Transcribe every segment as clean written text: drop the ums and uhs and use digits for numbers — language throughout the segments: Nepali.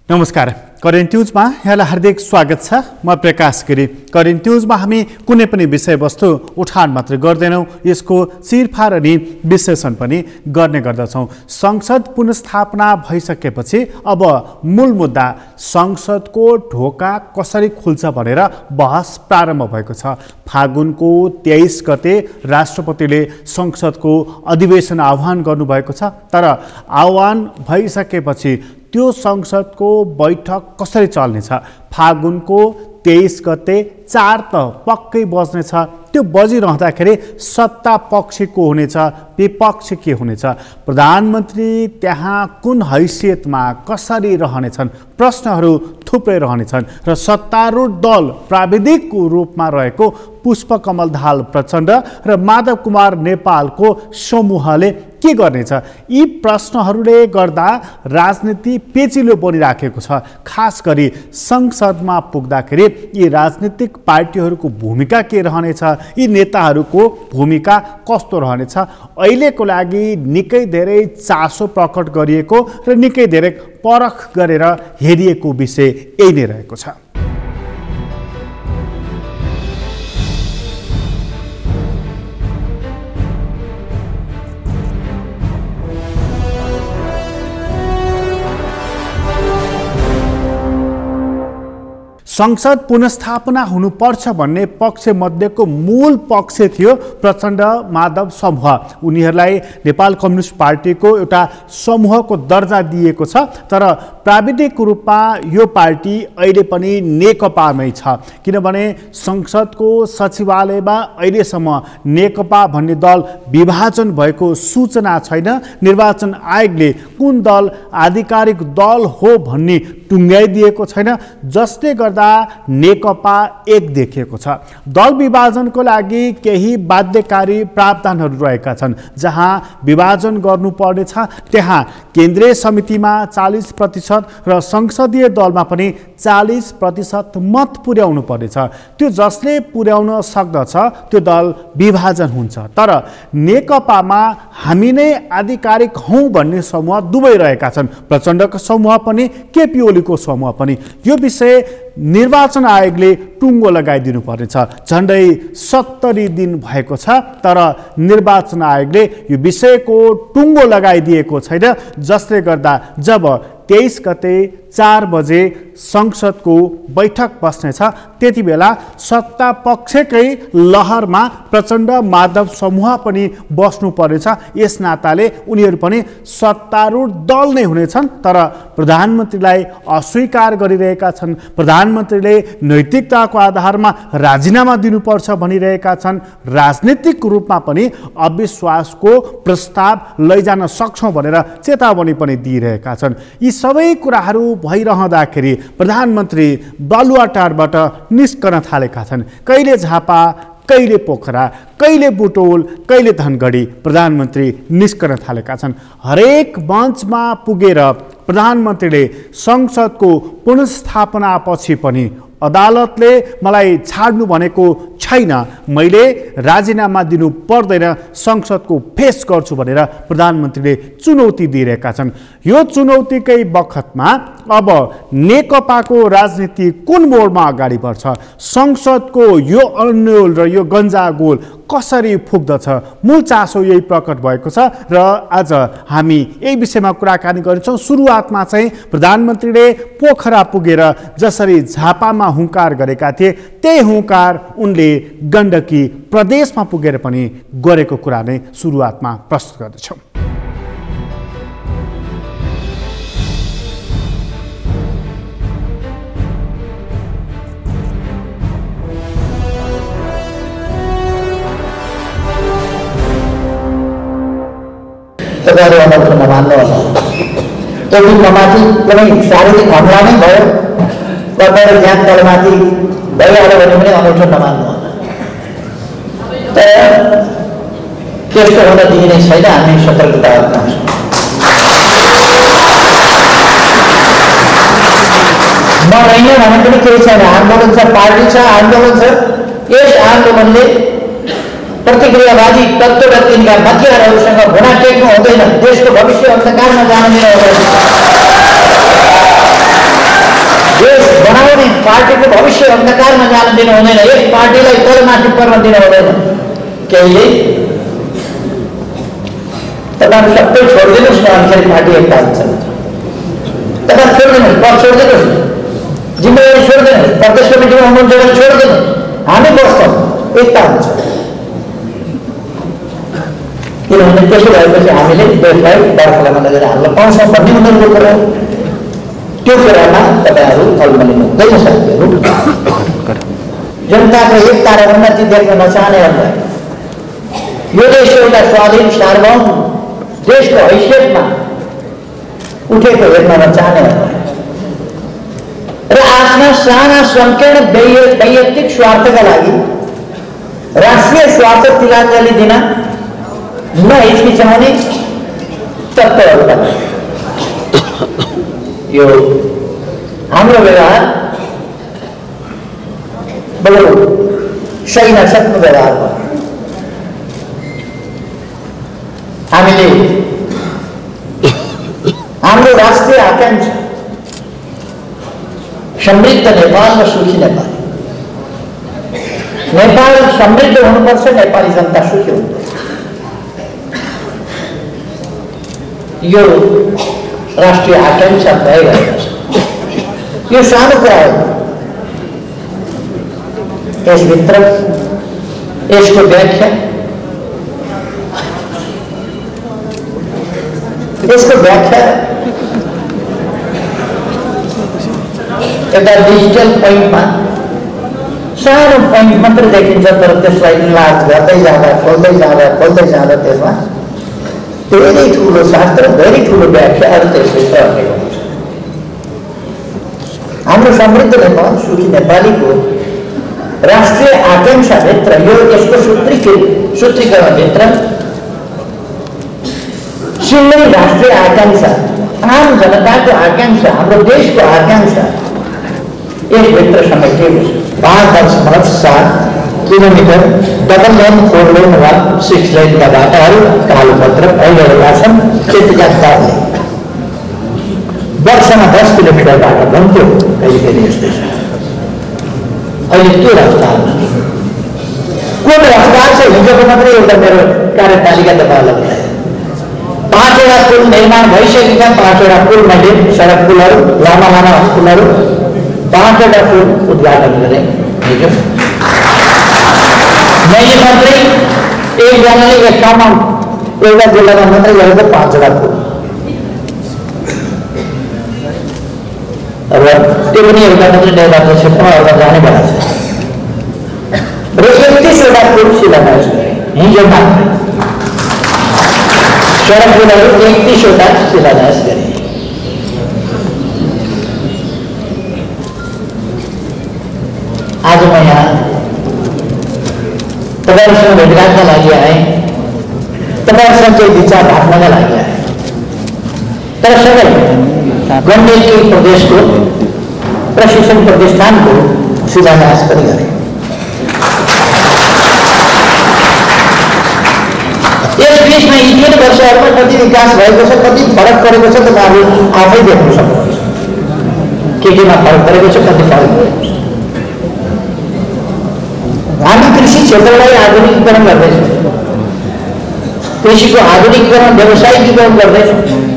नमस्कार, करेन्ट न्यूजमा यहाँलाई हार्दिक स्वागत छ। म प्रकाश गिरी। करेन्ट न्यूजमा हामी कुनै पनि विषयवस्तु उठान मात्र गर्दैनौँ, यसको चिरफार अनि विश्लेषण पनि गर्ने गर्दछौँ। संसद पुनर्स्थापना भइसकेपछि अब मूल मुद्दा संसदको ढोका कसरी खुल्छ भनेर बहस प्रारम्भ भएको छ। फागुनको 23 गते राष्ट्रपतिले संसदको अधिवेशन आह्वान गर्नुभएको छ, तर आह्वान भइसकेपछि त्यो संसदको बैठक कसरी चल्नेछ? फागुनको 23 गते 4 त पक्कै बज्नेछ। त्यो बजिरहँदाखेरि सत्ता पक्ष को हुनेछ, विपक्ष के हुनेछ, प्रधानमन्त्री त्यहाँ कुन हैसियतमा कसरी रहनेछन्, प्रश्नहरू थुप्रै रहनेछन् र सत्तारूढ दल प्राविधिक रूपमा रहेको पुष्पकमल दाहाल प्रचण्ड र माधव कुमार नेपालको समूहले के गर्नेछ? यी प्रश्नहरूले गर्दा राजनीति पेचिलो बनिराखेको छ। खास गरी संसदमा पुग्दाखेरि यी राजनीतिक पार्टीहरूको भूमिका के रहनेछ, यी नेताहरूको भूमिका कस्तो रहनेछ, अहिलेको लागि निकै धेरै चासो प्रकट गरिएको र निकै धेरै परख गरेर हेरिएको विषय यही नै रहेको छ। संसद पुनर्स्थापना हुनुपर्छ भन्ने पक्ष मध्येको मूल पक्ष थियो प्रचण्ड माधव समूह। उनीहरूलाई नेपाल कम्युनिस्ट पार्टीको एउटा समूहको दर्जा दिएको छ, तर प्राविधिक रूपमा यो पार्टी अहिले पनि नेकपामै छ। किनभने संसदको सचिवालयमा अहिलेसम्म नेकपा भन्ने दल विभाजन भएको सूचना छैन। निर्वाचन आयोगले कुन दल आधिकारिक दल हो भन्ने टुङ्ग्याइदिएको छैन, जसले गर्दा नेकपा एक देखिएको छ। दल विभाजनको लागि केही बाध्यकारी प्रावधानहरू रहेका छन्। जहाँ विभाजन गर्नुपर्नेछ त्यहाँ केन्द्रीय समितिमा 40% र संसदीय दलमा पनि 40% मत पुर्याउनु पर्नेछ। त्यो जसले पुर्याउन सक्दछ त्यो दल विभाजन हुन्छ। तर नेकपामा हामी नै आधिकारिक हौँ भन्ने समूह दुवै रहेका छन्, प्रचण्डको समूह पनि केपी ओलीको समूह पनि। यो विषय निर्वाचन आयोगले टुङ्गो लगाइदिनु पर्नेछ। झन्डै 70 दिन भएको छ, तर निर्वाचन आयोगले यो विषयको टुङ्गो लगाइदिएको छैन, जसले गर्दा जब 23 गते 4 बजे संसदको बैठक बस्नेछ त्यति बेला सत्ता पक्षकै लहरमा प्रचण्ड माधव समूह पनि बस्नु पर्नेछ। यस नाताले उनीहरू पनि सत्तारूढ दल नै हुनेछन्, तर प्रधानमन्त्रीलाई अस्वीकार गरिरहेका छन्। प्रधानमन्त्रीले नैतिकताको आधारमा राजीनामा दिनुपर्छ भनिरहेका छन्। राजनीतिक रूपमा पनि अविश्वासको प्रस्ताव लैजान सक्छौँ भनेर चेतावनी पनि दिइरहेका छन्। यी सबै कुराहरू भइरहँदाखेरि प्रधानमन्त्री बालुवाटारबाट निस्कन थालेका छन्। कहिले झापा, कहिले पोखरा, कहिले बुटोल, कहिले धनगढी प्रधानमन्त्री निस्कन थालेका छन्। हरेक मञ्चमा पुगेर प्रधानमन्त्रीले संसदको पुनर्स्थापना पछि पनि अदालतले मलाई छाड्नु भनेको छैन, मैले राजीनामा दिनु पर्दैन, संसदको फेस गर्छु भनेर प्रधानमन्त्रीले चुनौती दिइरहेका छन्। यो चुनौतीकै बखतमा अब नेकपाको राजनीति कुन मोडमा अगाडि बढ्छ, संसदको यो अन्यल र यो गन्जागोल कसरी फुक्दछ, मूल चासो यही प्रकट भएको छ र आज हामी यही विषयमा कुराकानी गर्छौँ। सुरुवातमा चाहिँ प्रधानमन्त्रीले पोखरा पुगेर जसरी झापामा हुङ्कार गरेका थिए त्यही हुङ्कार उनले गण्डकी प्रदेशमा पुगेर पनि गरेको कुरा नै सुरुवातमा प्रस्तुत गर्दछौँ। तपाईँहरू अनौठो नमान्नुहोस्। त्यो दिनमाथि कुनै शारीरिक हमला नै भयो, कतै ज्यान तलमाथि भइहाल्यो भने पनि अनौठो नमान्नुहोस्। तर त्यस्तो हुन दिइने छैन, हामी सतर्कता अप्नाउँछौँ। नरहिने भने पनि केही छैन, आन्दोलन छ, पार्टी छ, आन्दोलन छ। यस आन्दोलनले प्रतिक्रियावादी तत्त्व र तिनका हतियारहरूसँग घुँडा टेक्नु हुँदैन। देशको भविष्य अन्धकारमा जान दिनु हुँदैन। देश बनाउने पार्टीको भविष्य अन्धकारमा जान दिनु हुँदैन। यस पार्टीलाई तलमाथि पर्न दिनु हुँदैन। केहीले तपाईहरु सबै छोडिदिनुस् न, अनि पार्टी एकता हुन्छ। तपाईहरु छोडिदिनुस्, पद छोडिदिनुस्, जिम्मेवारी छोडिदिनुस्, प्रदेश कमिटीमा हुनुहुन्छ भने छोडिदिनुस्, हामी बस्छौँ, एकता हुन्छ। किनभने त्यसो भएपछि हामीले देशलाई बर्खालामा लगेर हाल्न पाउँछौँ भन्ने उनीहरूको कुरा हो। त्यो कुरामा तपाईँहरू अलमलिनु हुँदैन साथीहरू। जनताको एकता र उन्नति देख्न नचाहनेहरूलाई यो देश एउटा स्वाधीन सार्वभौम देशको हैसियतमा उठेको हेर्न नचाहनेहरूलाई र आफ्ना साना संकीर्ण वैयक्तिक स्वार्थका लागि राष्ट्रिय स्वार्थ तिलाञ्जली दिन नहिचकिचाउने तत्त्वहरूका लागि यो हाम्रो व्यवहार बडो सही नसक्नु व्यवहार हो। हामीले हाम्रो राष्ट्रिय आकांक्षा समृद्ध नेपाल र सुखी नेपाल, नेपाल समृद्ध हुनुपर्छ, नेपाली जनता सुखी हुनुपर्छ। यो राष्ट्रिय आकांक्षा भइरहेको छ। यो सानो कुरा हो। यसभित्र यसको व्याख्या एउटा डिजिटल पोइन्टमा सानो पोइन्ट मात्र देखिन्छ, तर त्यसलाई इन्लार्ज गर्दै जाँदा खोल्दै जाँदा त्यसमा धेरै ठुलो शास्त्र, धेरै ठुलो व्याख्याहरू त्यसभित्र रहेको हुन्छ। हाम्रो समृद्ध नेपाल सुखी नेपालीको राष्ट्रिय आकांक्षाभित्र यसको सूत्रीकरणभित्र सिङ्गै राष्ट्रिय आकांक्षा, आम जनताको आकांक्षा, हाम्रो देशको आकांक्षा यसभित्र समेटिएको छ। 5.7 किलोमिटर डबल लेन, 4 लेन वा 6 लेनका बाटाहरू कालोपत्र भइरहेका छन्। त्यतिका कारणले वर्षमा 10 किलोमिटर बाटो बन्थ्यो, कहिले यस्तै छ। अहिले त्यो रफ्तारमा कुन रफ्तार छ? हिजोको मात्रै एउटा मेरो कार्यतालिका तपाईँहरूलाई बताएँ। 5वटा पुल निर्माण भइसकेका, 5वटा पुल मैले सडक पुलहरू, लामा पुलहरू 5वटा पुल उद्घाटन गरेँ हिजो। मैले मात्रै एकजनाले एक ठाउँमा एउटा जिल्लामा मात्रै गरेको 5वटा पुल, र त्यो पनि एउटा मात्रै निर्वाचन क्षेत्रमा एउटा जाने भएर छ। र 31वटा पुल शिलान्यास गरेँ हिजो मात्रै। सडक पुलहरू 31वटा शिलान्यास गरेँ। आज म यहाँ तपाईँहरूसँग भेटघाटका लागि आएँ, तपाईँहरूसँग केही विचार राख्नका लागि आएँ। तर सबै गण्डकी प्रदेशको प्रशिक्षण प्रतिष्ठानको शिलान्यास पनि गरेँ। यस बिचमा यी 3 वर्षहरूमा कति विकास भएको छ, कति फरक परेको छ, तपाईँहरू आफै देख्न सक्नुहुन्छ। केमा फरक परेको छ, कति फरक परेको छ। हामी कृषि क्षेत्रलाई आधुनिकीकरण गर्दैछौँ, कृषिको आधुनिकीकरण, व्यावसायिकीकरण गर्दैछौँ।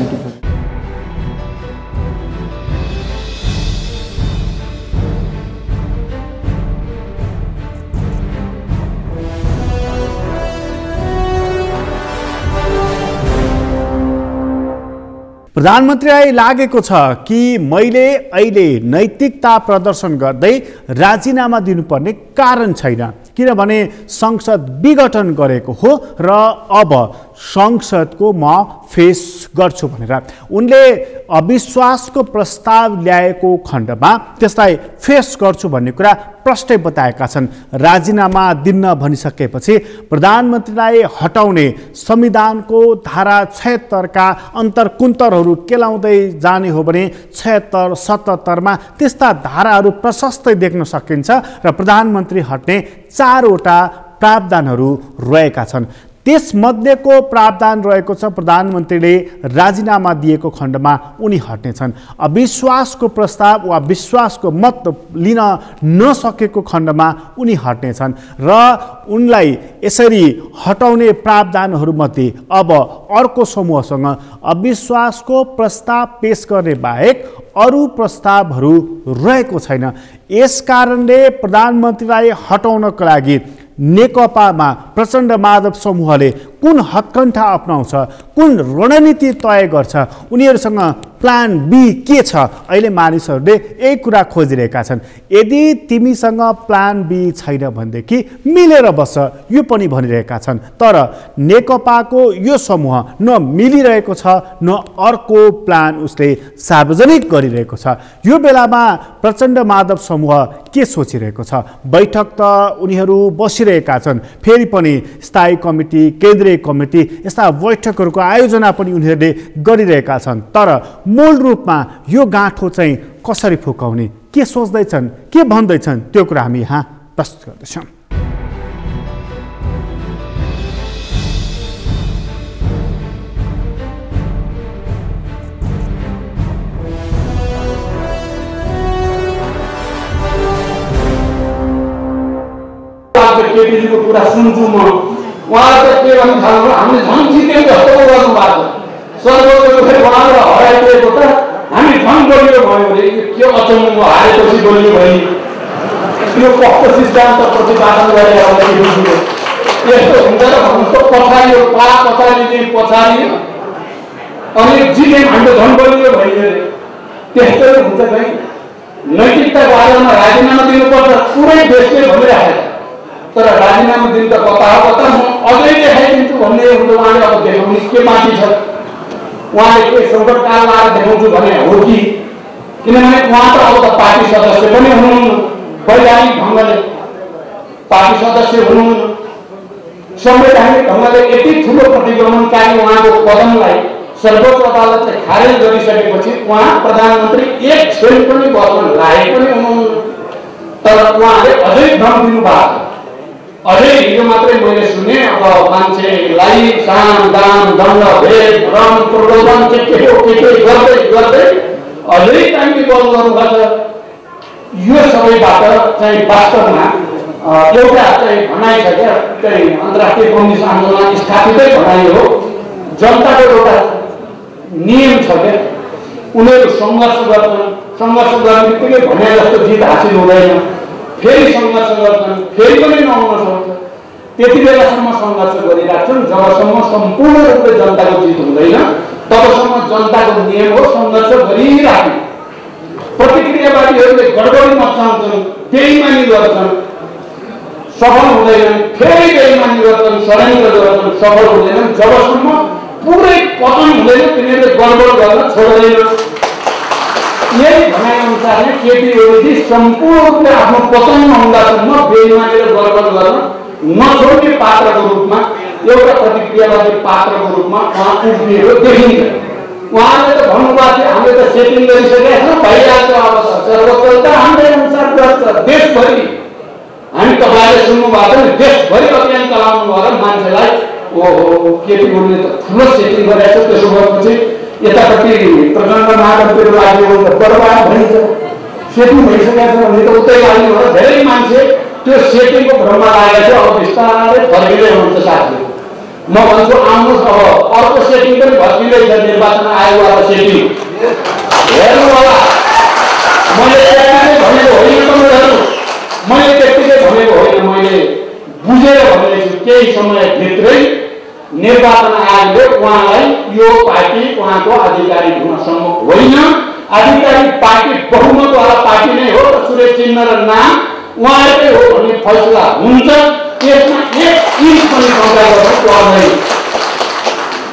प्रधानमन्त्रीलाई लागेको छ कि मैले अहिले नैतिकता प्रदर्शन गर्दै राजीनामा दिनुपर्ने कारण छैन, किनभने संसद विघटन गरेको हो र अब संसदको म फेस गर्छु भनेर उनले अविश्वासको प्रस्ताव ल्याएको खण्डमा त्यसलाई फेस गर्छु भन्ने कुरा प्रष्टै बताएका छन्। राजीनामा दिन भनिसकेपछि प्रधानमन्त्रीलाई हटाउने संविधानको धारा 76 का अन्तरकुन्तरहरू केलाउँदै जाने हो भने 76, 77 त्यस्ता धाराहरू प्रशस्तै देख्न सकिन्छ र प्रधानमन्त्री हट्ने 4वटा प्रावधानहरू रहेका छन्। त्यसमध्येको प्रावधान रहेको छ प्रधानमन्त्रीले राजीनामा दिएको खण्डमा उनी हट्नेछन्। अविश्वासको प्रस्ताव वा विश्वासको मत लिन नसकेको खण्डमा उनी हट्नेछन् र उनलाई यसरी हटाउने प्रावधानहरूमध्ये अब अर्को समूहसँग अविश्वासको प्रस्ताव पेश गर्ने बाहेक अरू प्रस्तावहरू रहेको छैन। यसकारणले प्रधानमन्त्रीलाई हटाउनको लागि नेकपामा प्रचण्ड माधव समूहले कुन हत्कण्ठा अपनाउँछ, कुन रणनीति तय गर्छ, उनीहरूसँग प्लान बी के छ, अहिले मानिसहरूले यही कुरा खोजिरहेका छन्। यदि तिमीसँग प्लान बी छैन भनेदेखि मिलेर बस्छ, यो पनि भनिरहेका छन्। तर नेकपाको यो समूह न मिलिरहेको छ न अर्को प्लान उसले सार्वजनिक गरिरहेको छ। यो बेलामा प्रचण्ड माधव समूह के सोचिरहेको छ? बैठक त उनीहरू बसिरहेका छन्, फेरि पनि स्थायी कमिटी, केन्द्रीय कमिटी यस्ता बैठकहरूको आयोजना पनि उनीहरूले गरिरहेका छन्। तर मूल रूपमा यो गाँठो चाहिँ कसरी फुकाउने, के सोच्दैछन्, के भन्दैछन्, त्यो कुरा हामी यहाँ प्रस्तुत गर्दैछौँ। केपीजीको कुरा सुन्छु म, उहाँले के भन्नु थाल्नु, हामीले झन् जितेको जस्तो गर्नु भएको छ। सर्वोच्च फेरि उहाँले हराइदिएको त हामी झन् बलियो भयो भने के अचम्म हारेपछि बलियो भने त्यो कस्तो सिद्धान्त प्रतिपादन गरेर यस्तो हुन्छ र भन्नुहोस् त, पछाडि पछाडि अनि जित्यौँ हामी त झन् बलियो भइयो। त्यस्तो हुन्छ कहीँ नैतिकताको आधारमा राजीनामा दिनुपर्छ पुरै देशले भनिराखेको, तर राजीनामा दिन त कता म अझै देखाइदिन्छु भन्ने उहाँले अब देखाउने के बाँकी छ? उहाँले के सङ्कटकाल आएर देखाउँछु भने हो कि? किनभने उहाँ त अब त पार्टी सदस्य पनि हुनुहुन्न, वैधानिक ढङ्गले पार्टी सदस्य हुनुहुन्न, संवैधानिक ढङ्गले यति ठुलो प्रतिगमनकारी उहाँको कदमलाई सर्वोच्च अदालतले खारेज गरिसकेपछि उहाँ प्रधानमन्त्री एक क्षण पनि बस्न लायक पनि हुनुहुन्न। तर उहाँले अझै दम दिनुभएको, अझै हिजो मात्रै मैले सुने अब मान्छेलाई साम दाम दण्ड भेद भ्रम प्रलोभन के गर्दै गर्दै अझै टाइम बल गर्नुपर्छ। यो सबैबाट चाहिँ वास्तवमा एउटा चाहिँ भनाइ छ क्या, चाहिँ अन्तर्राष्ट्रिय कम्युनिस्ट आन्दोलन स्थापितै भनाइ हो। जनताको एउटा नियम छ क्या, उनीहरू सङ्घर्ष गर्छन्, सङ्घर्ष गर्ने बित्तिकै भने जस्तो जित हासिल हुँदैन, फेरि सङ्घर्ष गर्छन्, फेरि पनि नहुन सक्छ। त्यति बेलासम्म सङ्घर्ष गरिराख्छन् जबसम्म सम्पूर्ण रूपले जनताको जित हुँदैन, तबसम्म जनताको नियम हो सङ्घर्ष गरिराख्ने। प्रतिक्रियावादीहरूले गडबडी मचाउँछन्, बेइमानी गर्छन्, सफल हुँदैनन्, फेरि बेइमानी गर्छन्, षड्यन्त्र गर्छन्, सफल हुँदैनन्। जबसम्म पुरै पतन हुँदैन तिनीहरूले गडबड गर्न छोड्दैनन्। यही भनाइअनुसार नै केपी ओलीजी सम्पूर्ण रूपले आफ्नो पतन नहुँदासम्म बेइमानी र गडबड गर्न नछोड्ने पात्रको रूपमा, एउटा प्रतिक्रियावादी पात्रको रूपमा उहाँ उभिएको देखिन्छ। उहाँले त भन्नुभएको थियो हामीले त सेटिङ गरिसकेका छौँ, भइहाल्छ, अब सर्वोच्च त हाम्रै अनुसार गर्छ। देशभरि हामी तपाईँले सुन्नुभएको छ नि, देशभरि अभियान चलाउनु भयो र मान्छेलाई ओहो केपी ओलीले त ठुलो सेटिङ गरेको छ, त्यसो भएपछि यतापट्टि प्रचण्ड माधवतिर लाग्यो बर्बाद भइन्छ, सेटिङ भइसकेको छ भने त उतै लाग्ने हो। धेरै मान्छे त्यो सेटिङको भ्रममा लागेको थियो, अब बिस्तारै फर्किँदै हुन्छ। साथी म भन्छु आउनुहोस्, अब अर्को सेटिङ पनि भत्किँदैछ, निर्वाचन आयोगवाला सेटिङ हेर्नु होला। मैले त्यत्तिकै भनेको होइन, मैले त्यत्तिकै भनेको होइन, मैले बुझेर भनेको छु। केही समयभित्रै निर्वाचन आयोगले उहाँलाई यो पार्टी उहाँको आधिकारिक हुन सम्भव होइन, आधिकारिक पार्टी बहुमतवाला पार्टी नै हो र सूर्य चिन्ह र नाम उहाँकै हो भन्ने फैसला हुन्छ। त्यसमा एक इन्च पनि शङ्का गर्नु पर्दैन।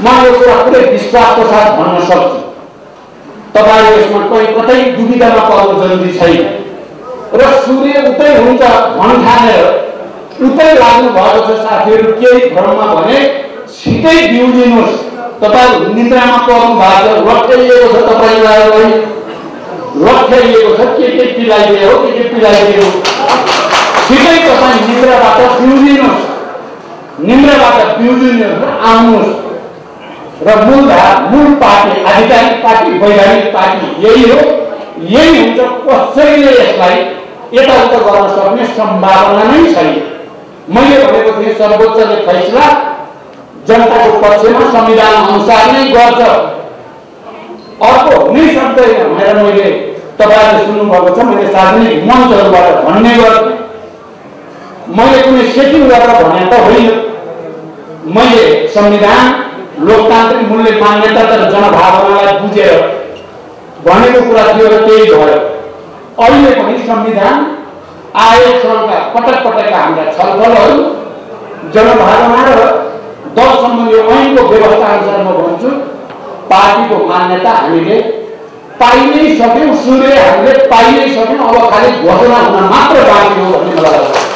म यो कुरा पुरै विश्वासको साथ भन्न सक्छु। तपाईँ यसमा कतै दुविधामा पर्नु जरुरी छैन र सूर्य उतै हुन्छ भन्ठानेर उतै लाग्नु भएको छ। साथीहरू केही भ्रममा भने छिटै बिउजिनुहोस्। तपाईँ निन्द्रामा पर्नु भएको छ, लट्याइएको छ, तपाईँलाई लट्याइएको छ, के पिलाइदिए हो, के पिलाइदिए हो। छिटै तपाईँ निन्द्राबाट बिउजिनुहोस्। निन्द्राबाट बिउजनियरहरू आउनुहोस् र मूल पार्टी, आधिकारिक पार्टी, वैधानिक पार्टी यही हो। यही हुन्छ, कसैले यसलाई यताउता गर्न सक्ने सम्भावना नै छैन। मैले भनेको थिएँ सर्वोच्चले फैसला जनताको पक्षमा संविधान अनुसार नै गर्छ, अर्को हुनै सक्दैन भनेर मैले तपाईँहरूले सुन्नुभएको छ। मैले सार्वजनिक मञ्चहरूबाट भन्ने गर्थेँ, मैले कुनै सेटिङ गरेर भने त होइन। मैले संविधान, लोकतान्त्रिक मूल्य मान्यता र जनभावनालाई बुझेर भनेको कुरा थियो र त्यही भयो। अहिले पनि संविधान आयोगसँगका पटक पटकका हाम्रा छलफलहरू, जनभावना र दल सम्बन्धी ऐनको व्यवस्था अनुसार म भन्छु पार्टीको मान्यता हामीले पाइ नै सक्यौँ, सूर्य हामीले पाइ नै सक्यौँ। अब खालि घोषणा हुन मात्र बाँकी हो भन्ने मलाई लाग्छ।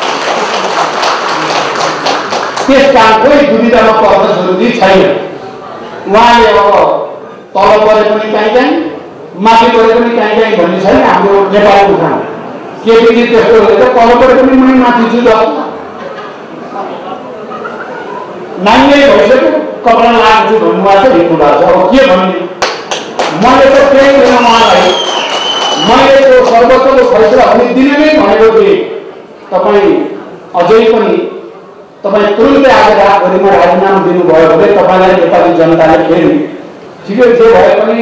त्यस कारण कोही दुविधामा पर्न जरुरी छैन। उहाँले अब तल परे पनि काहीँ माथि परे पनि काहीँ भन्ने छैन हाम्रो नेपालको उठान। केपीजी त्यस्तो गरेर तल परे पनि म माथि छु त, नाङ्गै भइसक्यो, कपडा लाग्छु भन्नुभएको छ, हिँड्नु भएको छ। अब के भन्ने, मैले त त्यही दिन उहाँलाई मैले त्यो सर्वोच्चको फैसला हुने दिन नै भनेको थिएँ, तपाईँ अझै पनि तपाईँ तुरुन्तै आज रातभरिमा राजीनामा दिनुभयो भने तपाईँलाई नेपाली जनताले फेरि ठिकै जे भए पनि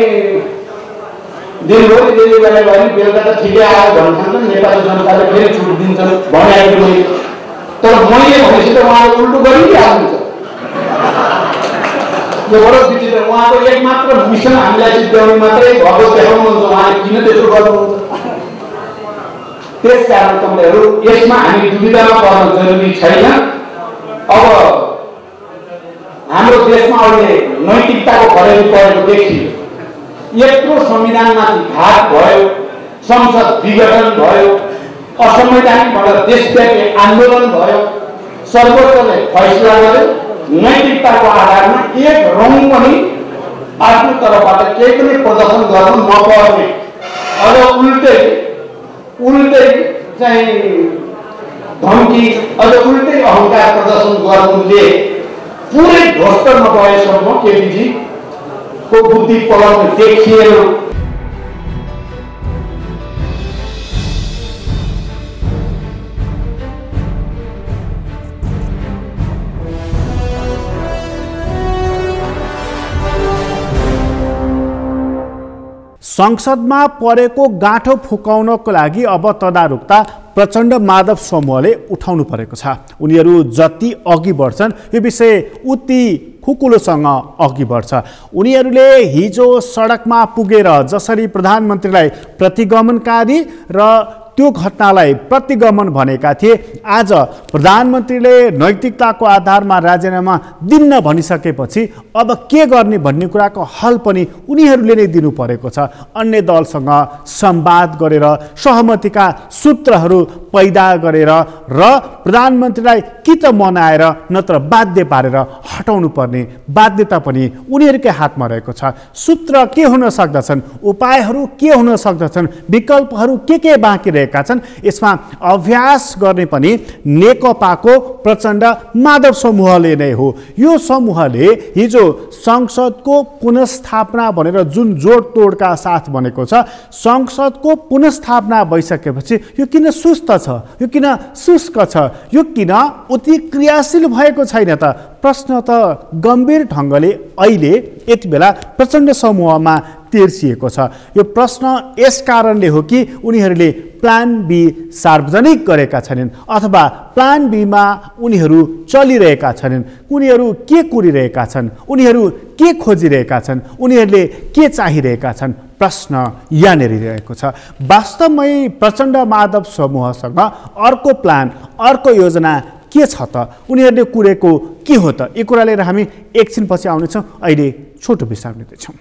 दिनभरि जे गरे भने बेलुका त ठिकै आयो भन्छन्, नेपाली जनताले फेरि छुट दिन्छन् भने मैले। तर मैले भनेपछि त उहाँले उल्टो गरिहाल्नुहुन्छ। यो बडो विचित्र। उहाँको एक मात्र मिसन हामीलाई सिद्ध्याउने मात्रै भएको देखाउनुहुन्छ, उहाँले किन त्यसो गर्नुहुन्छ? त्यस कारण तपाईँहरू यसमा हामी दुविधामा पर्न जरुरी छैन। अब हाम्रो देशमा अहिले नैतिकताको खडेरी परेको देखियो। यत्रो संविधानमाथि घात भयो, संसद विघटन भयो, असंवैधानिक देशव्यापी आन्दोलन भयो, सर्वोच्चले फैसला गर्यो नैतिकताको आधारमा एक रौँ पनि आफ्नो तर्फबाट केही पनि प्रदर्शन गर्नु नपर्ने। अब उल्टै चाहिँ धम्की, अझ उल्टै अहङ्कार प्रदर्शन गर्नुले पुरै ध्वस्त नभएसम्म केपीजीको बुद्धि पलाउनु देखिएन। संसदमा परेको गाँठो फुकाउनको लागि अब तदारुकता प्रचण्ड माधव समूहले उठाउनु परेको छ। उनीहरू जति अघि बढ्छन् यो विषय उति खुकुलोसँग अघि बढ्छ। उनीहरूले हिजो सडकमा पुगेर जसरी प्रधानमन्त्रीलाई प्रतिगमनकारी र त्यो घटनालाई प्रतिगमन भनेका थिए, आज प्रधानमन्त्रीले नैतिकताको आधारमा राजीनामा दिन्न भनिसकेपछि अब के गर्ने भन्ने कुराको हल पनि उनीहरूले नै दिनु परेको छ। अन्य दलसँग संवाद गरेर सहमतिका सूत्रहरू पैदा गरेर र प्रधानमन्त्रीलाई कि त मनाएर नत्र बाध्य पारेर हटाउनु पर्ने बाध्यता पनि उनीहरूकै हातमा रहेको छ। सूत्र के हुन सक्दछन्, उपायहरू के हुन सक्दछन्, विकल्पहरू के बाँकी रहेका छन्, यसमा अभ्यास गर्ने पनि नेकपाको प्रचण्ड माधव समूहले नै हो। यो समूहले हिजो संसदको पुनर्स्थापना भनेर जुन जोडतोडका साथ भनेको छ, संसदको पुनर्स्थापना भइसकेपछि यो किन सुस्त छ, यो किन शुष्क छ, यो किन उति क्रियाशील भएको छैन त? प्रश्न त गम्भीर ढङ्गले अहिले यति बेला प्रचण्ड समूहमा तेर्सिएको छ। यो प्रश्न यस कारणले हो कि उनीहरूले प्लान बी सार्वजनिक गरेका छैनन् अथवा प्लान बीमा उनीहरू चलिरहेका छैनन्। उनीहरू के कुरिरहेका छन्, उनीहरू के खोजिरहेका छन्, उनीहरूले के चाहिरहेका छन्, प्रश्न यहाँनिर रहेको छ। वास्तवमै प्रचण्ड माधव समूहसँग अर्को प्लान, अर्को योजना के छ त? उनीहरूले कुरेको के हो त? यी कुरा लिएर हामी एकछिनपछि आउनेछौँ। अहिले छोटो विश्राम लिँदैछौँ।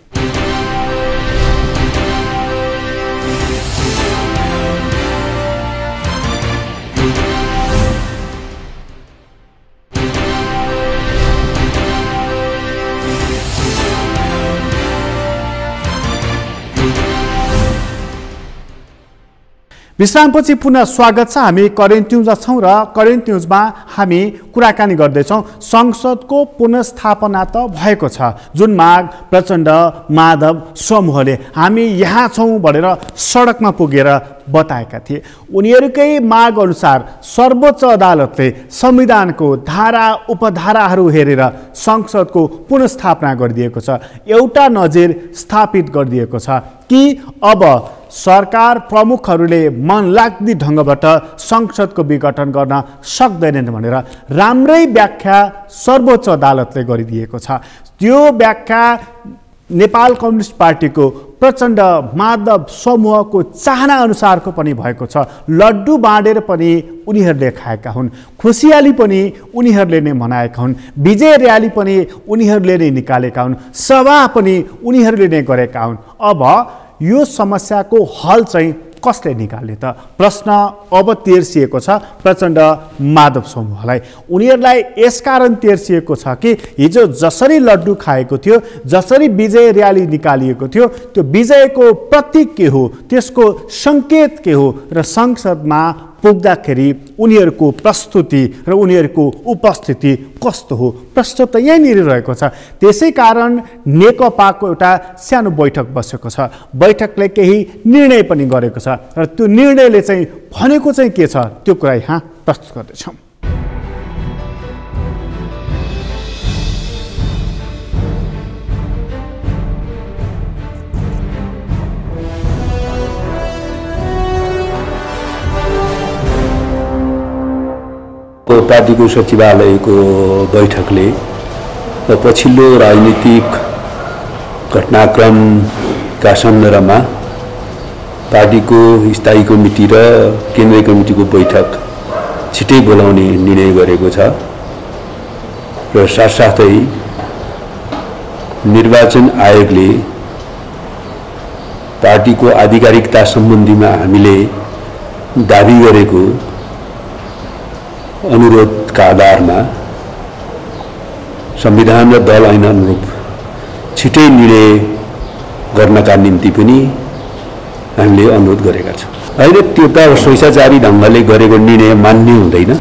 विश्रामपछि पुनः स्वागत छ। हामी करेन्ट न्युजमा छौँ र करेन्ट न्युजमा हामी कुराकानी गर्दैछौँ। संसदको पुनर्स्थापना त भएको छ, जुन माग प्रचण्ड माधव समूहले हामी यहाँ छौँ भनेर सडकमा पुगेर बताएका थिए। उनीहरूकै माग अनुसार सर्वोच्च अदालतले संविधानको धारा उपधाराहरू हेरेर संसदको पुनर्स्थापना गरिदिएको छ। एउटा नजिर स्थापित गरिदिएको छ कि अब सरकार प्रमुखहरूले मनलाग्दी ढङ्गबाट संसदको विघटन गर्न सक्दैनन् भनेर राम्रै व्याख्या सर्वोच्च अदालतले गरिदिएको छ। त्यो व्याख्या नेपाल कम्युनिस्ट पार्टीको प्रचण्ड माधव समूहको चाहना अनुसारको पनि भएको छ। लड्डु बाँडेर पनि उनीहरूले खाएका हुन्, खुसियाली पनि उनीहरूले नै मनाएका हुन्, विजय र्याली पनि उनीहरूले नै निकालेका हुन्, सभा पनि उनीहरूले नै गरेका हुन्। अब यो समस्याको हल चाहिँ कसले निकाल्ने त प्रश्न अब तेर्सिएको छ प्रचण्ड माधव समूहलाई। उनीहरूलाई यसकारण तेर्सिएको छ कि हिजो जसरी लड्डु खाएको थियो, जसरी विजय र्याली निकालिएको थियो, त्यो विजयको प्रतीक के हो, त्यसको सङ्केत के हो र संसदमा पुग्दाखेरि उनीहरूको प्रस्तुति र उनीहरूको उपस्थिति कस्तो हो, प्रश्न त यहीँनिर रहेको छ। त्यसै कारण नेकपाको एउटा सानो बैठक बसेको छ। बैठकले केही निर्णय पनि गरेको छ र त्यो निर्णयले चाहिँ भनेको चाहिँ के छ त्यो कुरा यहाँ प्रस्तुत गर्दैछौँ। पार्टीको सचिवालयको बैठकले पछिल्लो राजनीतिक घटनाक्रमका सन्दर्भमा पार्टीको स्थायी कमिटी र केन्द्रीय कमिटीको बैठक छिटै बोलाउने निर्णय गरेको छ र साथसाथै निर्वाचन आयोगले पार्टीको आधिकारिकता सम्बन्धीमा हामीले दाबी गरेको अनुरोधका आधारमा संविधान र दल ऐन अनुरूप छिटै निर्णय गर्नका निम्ति पनि हामीले अनुरोध गरेका छौँ। होइन, त्यो त स्वेच्छाचारी ढङ्गले गरेको निर्णय मान्ने हुँदैन।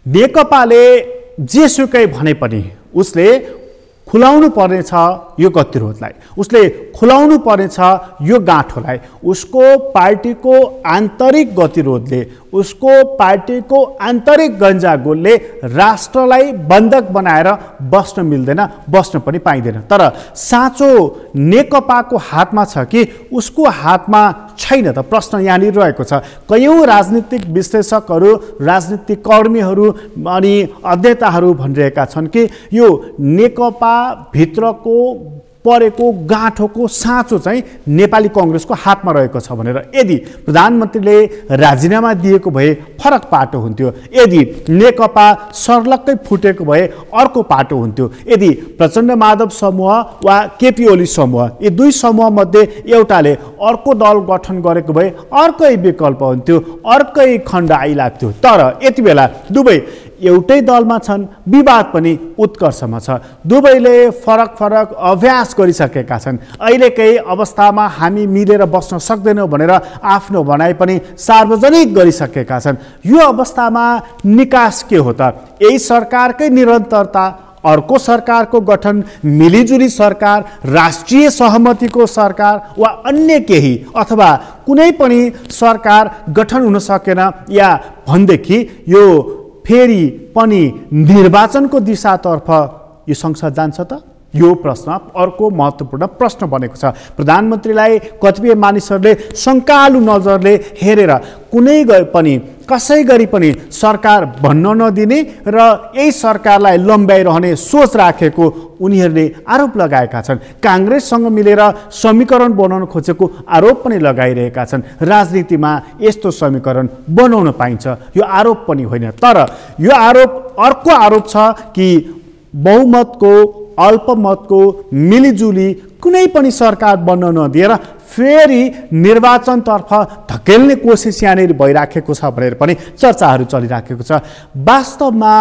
नेकपाले जेसुकै भने पनि उसले खुलाउनु पर्नेछ यो गतिरोधलाई, उसले खुलाउनु पर्नेछ यो गाँठोलाई। उसको पार्टीको आन्तरिक गतिरोधले, उसको पार्टीको आन्तरिक गन्जागोलले राष्ट्रलाई बन्धक बनाएर बस्न मिल्दैन, बस्न पनि पाइँदैन। तर साँचो नेकपाको हातमा छ कि उसको हातमा छैन त प्रश्न यहाँनिर रहेको छ। कयौँ राजनीतिक विश्लेषकहरू, राजनीतिक कर्मीहरू अनि अध्येताहरू भनिरहेका छन् कि यो नेकपा भित्रको परेको गाँठोको साँचो चाहिँ नेपाली कङ्ग्रेसको हातमा रहेको छ भनेर। यदि प्रधानमन्त्रीले राजीनामा दिएको भए फरक पाटो हुन्थ्यो, यदि नेकपा सर्लक्कै फुटेको भए अर्को पाटो हुन्थ्यो, यदि प्रचण्ड माधव समूह वा केपी ओली समूह यी दुई समूहमध्ये एउटाले अर्को दल गठन गरेको भए अर्कै विकल्प हुन्थ्यो, अर्कै खण्ड आइलाग्थ्यो। तर यति बेला दुवै एउटै दलमा छन्, विवाद पनि उत्कर्षमा छ। दुवैले फरक फरक अभ्यास गरिसकेका छन्। अहिलेकै अवस्थामा हामी मिलेर बस्न सक्दैनौँ भनेर आफ्नो भनाइ पनि सार्वजनिक गरिसकेका छन्। यो अवस्थामा निकास के हो त? यही सरकारकै निरन्तरता, अर्को सरकारको गठन, मिलिजुली सरकार, राष्ट्रिय सहमतिको सरकार वा अन्य केही अथवा कुनै पनि सरकार गठन हुन सकेन, या भनेदेखि यो फेरि पनि निर्वाचनको दिशातर्फ यो संसद जान्छ त? यो प्रश्न अर्को महत्त्वपूर्ण प्रश्न बनेको छ। प्रधानमन्त्रीलाई कतिपय मानिसहरूले शङ्कालु नजरले हेरेर कुनै पनि कसै गरी पनि सरकार भन्न नदिने र यही सरकारलाई लम्ब्याइरहने सोच राखेको उनीहरूले आरोप लगाएका छन्। काङ्ग्रेससँग मिलेर समीकरण बनाउन खोजेको आरोप पनि लगाइरहेका छन्। राजनीतिमा यस्तो समीकरण बनाउन पाइन्छ, यो आरोप पनि होइन। तर यो आरोप अर्को आरोप छ कि बहुमतको, अल्पमतको मिलिजुली कुनै पनि सरकार बन्न नदिएर फेरि निर्वाचनतर्फ धकेल्ने कोसिस यहाँनिर भइराखेको छ भनेर पनि चर्चाहरू चलिराखेको छ। वास्तवमा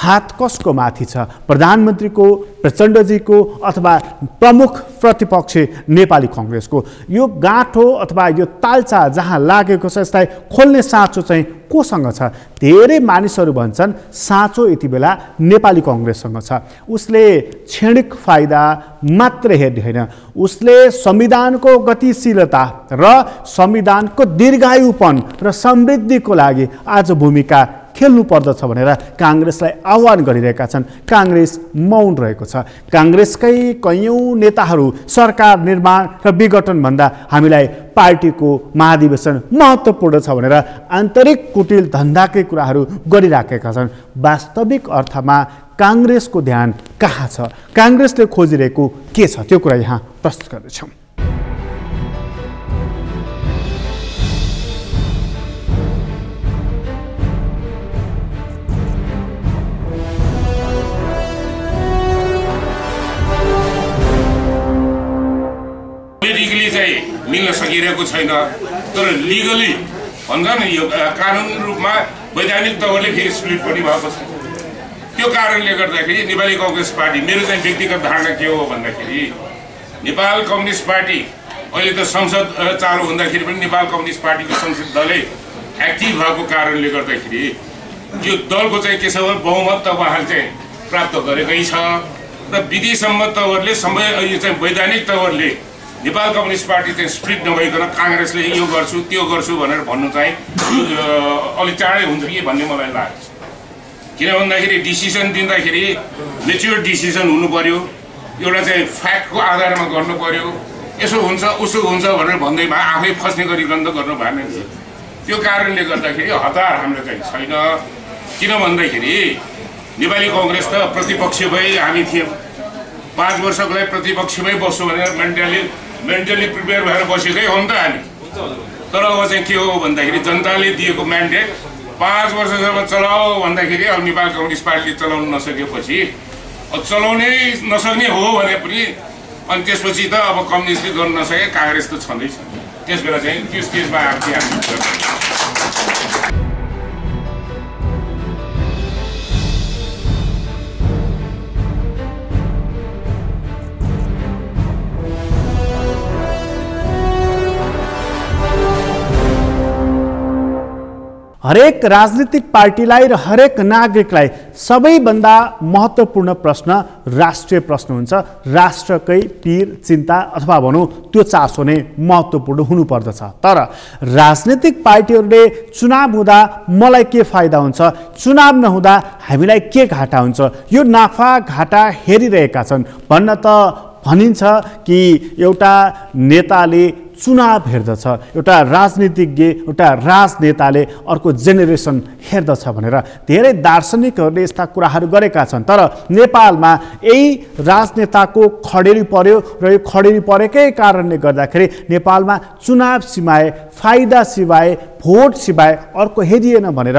हात कसको माथि छ? प्रधानमन्त्रीको, प्रचण्डजीको अथवा प्रमुख प्रतिपक्षी नेपाली कांग्रेसको? यो गाँठो अथवा यो तालचा जहाँ लागेको छ यसलाई खोल्ने साँचो चाहिँ कोसँग छ? धेरै मानिसहरू भन्छन् साँचो यति बेला नेपाली कांग्रेससँग छ। उसले क्षणिक फाइदा मात्र हेर्ने होइन, उसले संविधानको गतिशीलता र संविधानको दीर्घायुपन र समृद्धिको लागि आज भूमिका खेल्नु पर्दछ भनेर कांग्रेसलाई आह्वान गरिरहेका छन्। कांग्रेस मौन रहेको छ। कांग्रेसकै कैयौं नेताहरू सरकार निर्माण र विघटनभन्दा हामीलाई पार्टीको महाधिवेशन महत्त्वपूर्ण छ भनेर आन्तरिक कुटिल धन्दाकै कुराहरू गरिराखेका छन्। वास्तविक अर्थमा कांग्रेसको ध्यान कहाँ छ? कांग्रेसले खोजिरहेको के छ? त्यो कुरा यहाँ प्रस्तुत गर्दैछौँ। मिल्न सकिरहेको छैन, तर लिगली भन्छ न यो कानुनी रूपमा वैधानिक तवरले फेरि स्प्लिट पनि भएको छ। त्यो कारणले गर्दाखेरि नेपाली कांग्रेस पार्टी, मेरो चाहिँ व्यक्तिगत धारणा के हो भन्दाखेरि नेपाल कम्युनिस्ट पार्टी अहिले त संसद चालु हुँदाखेरि पनि नेपाल कम्युनिस्ट पार्टीको संसद दलै एक्टिभ भएको कारणले गर्दाखेरि यो दलको चाहिँ के छ भने बहुमत त उहाँले चाहिँ प्राप्त गरेकै छ र विधिसम्मत तवरले यो चाहिँ वैधानिक तवरले नेपाल कम्युनिस्ट पार्टी चाहिँ स्प्लिट नभइकन कांग्रेसले यो गर्छु त्यो गर्छु भनेर भन्नु चाहिँ अलि चाँडै हुन्छ कि भन्ने मलाई लाग्छ। किन भन्दाखेरि डिसिसन दिँदाखेरि मेच्योर डिसिसन हुनु पर्यो, एउटा चाहिँ फ्याक्टको आधारमा गर्नु पर्यो। यसो हुन्छ उसो हुन्छ भनेर भन्दैमा आफै फस्ने गरिकन त गर्नु भएन नि। त्यो कारणले गर्दाखेरि हतार हाम्रो चाहिँ छैन। किन भन्दाखेरि नेपाली कांग्रेस त प्रतिपक्ष भई हामी थियौँ, 5 वर्षको लागि प्रतिपक्षमै बस्छौँ भनेर मेन्टली प्रिपेयर भएर बसेकै हो नि त हामी। तर अब चाहिँ के हो भन्दाखेरि जनताले दिएको म्यान्डेट 5 वर्षसम्म चलाओ भन्दाखेरि अब नेपाल कम्युनिस्ट पार्टीले चलाउन नसकेपछि चलाउनै नसक्ने हो भने पनि अनि त्यसपछि त अब कम्युनिस्टले गर्न नसके कांग्रेस त छँदैछ। त्यस बेला चाहिँ त्यस केसमा हामी हरेक राजनीतिक पार्टीलाई र हरेक नागरिकलाई सबैभन्दा महत्त्वपूर्ण प्रश्न राष्ट्रिय प्रश्न हुन्छ। राष्ट्रकै पीर, चिन्ता अथवा भनौँ त्यो चासो नै महत्त्वपूर्ण हुनुपर्दछ। तर राजनीतिक पार्टीहरूले चुनाव हुँदा मलाई के फाइदा हुन्छ, चुनाव नहुँदा हामीलाई के घाटा हुन्छ, यो नाफा घाटा हेरिरहेका छन्। भन्न त भनिन्छ कि एउटा नेताले चुनाव हेर्दछ, एउटा राजनीतिज्ञ, एउटा राजनेताले अर्को जेनेरेसन हेर्दछ भनेर धेरै दार्शनिकहरूले यस्ता कुराहरू गरेका छन्। तर नेपालमा यही राजनेताको खडेरी पर्यो र यो खडेरी परेकै कारणले गर्दाखेरि नेपालमा चुनाव सिवाय, फाइदा सिवाय, भोट सिवाय अर्को हेरिएन भनेर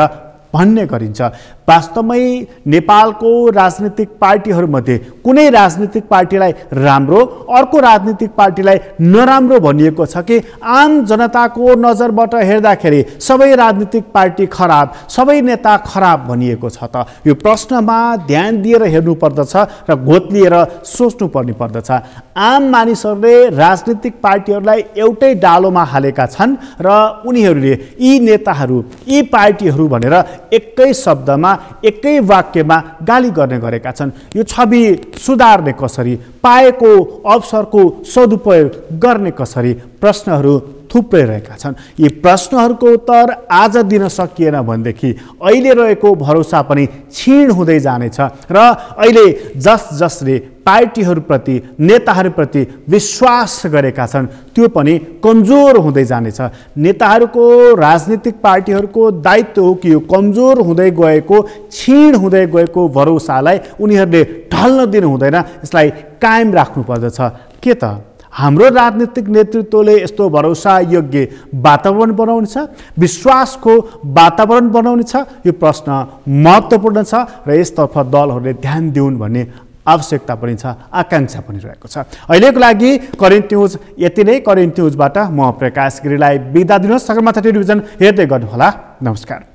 भन्ने गरिन्छ। वास्तवमै नेपालको राजनीतिक पार्टीहरूमध्ये कुनै राजनीतिक पार्टीलाई राम्रो, अर्को राजनीतिक पार्टीलाई नराम्रो भनिएको छ कि आम जनताको नजरबाट हेर्दाखेरि सबै राजनीतिक पार्टी खराब, सबै नेता खराब भनिएको छ त? यो प्रश्नमा ध्यान दिएर हेर्नुपर्दछ र गोतलिएर सोच्नुपर्ने पर्दछ। आम मानिसहरूले राजनीतिक पार्टीहरूलाई एउटै डालोमा हालेका छन् र उनीहरूले यी नेताहरू, यी पार्टीहरू भनेर एकै शब्दमा, एकै वाक्यमा गाली गर्ने गरेका छन्। यो छवि सुधार्ने कसरी, पाएको अवसरको सदुपयोग गर्ने कसरी, प्रश्नहरू थुप्रै रहेका छन्। यी प्रश्नहरूको उत्तर आज दिन सकिएन भनेदेखि अहिले रहेको भरोसा पनि क्षीण हुँदै जानेछ र अहिले जसले पार्टीहरूप्रति, नेताहरूप्रति विश्वास गरेका छन् त्यो पनि कमजोर हुँदै जानेछ। नेताहरूको, राजनीतिक पार्टीहरूको दायित्व हो कि यो कमजोर हुँदै गएको, क्षीण हुँदै गएको भरोसालाई उनीहरूले ढल्न दिनु हुँदैन, यसलाई कायम राख्नुपर्दछ। के त हाम्रो राजनीतिक नेतृत्वले यस्तो भरोसा योग्य वातावरण बनाउने छ, विश्वासको वातावरण बनाउने छ? यो प्रश्न महत्त्वपूर्ण छ र यसतर्फ दलहरूले ध्यान दिउन् भन्ने आवश्यकता पनि छ, आकाङ्क्षा पनि रहेको छ। अहिलेको लागि करेन्ट न्युज यति नै। करेन्ट न्युजबाट म प्रकाश गिरीलाई बिदा दिनुहोस्। सगरमाथा टेलिभिजन हेर्दै गर्नुहोला। नमस्कार।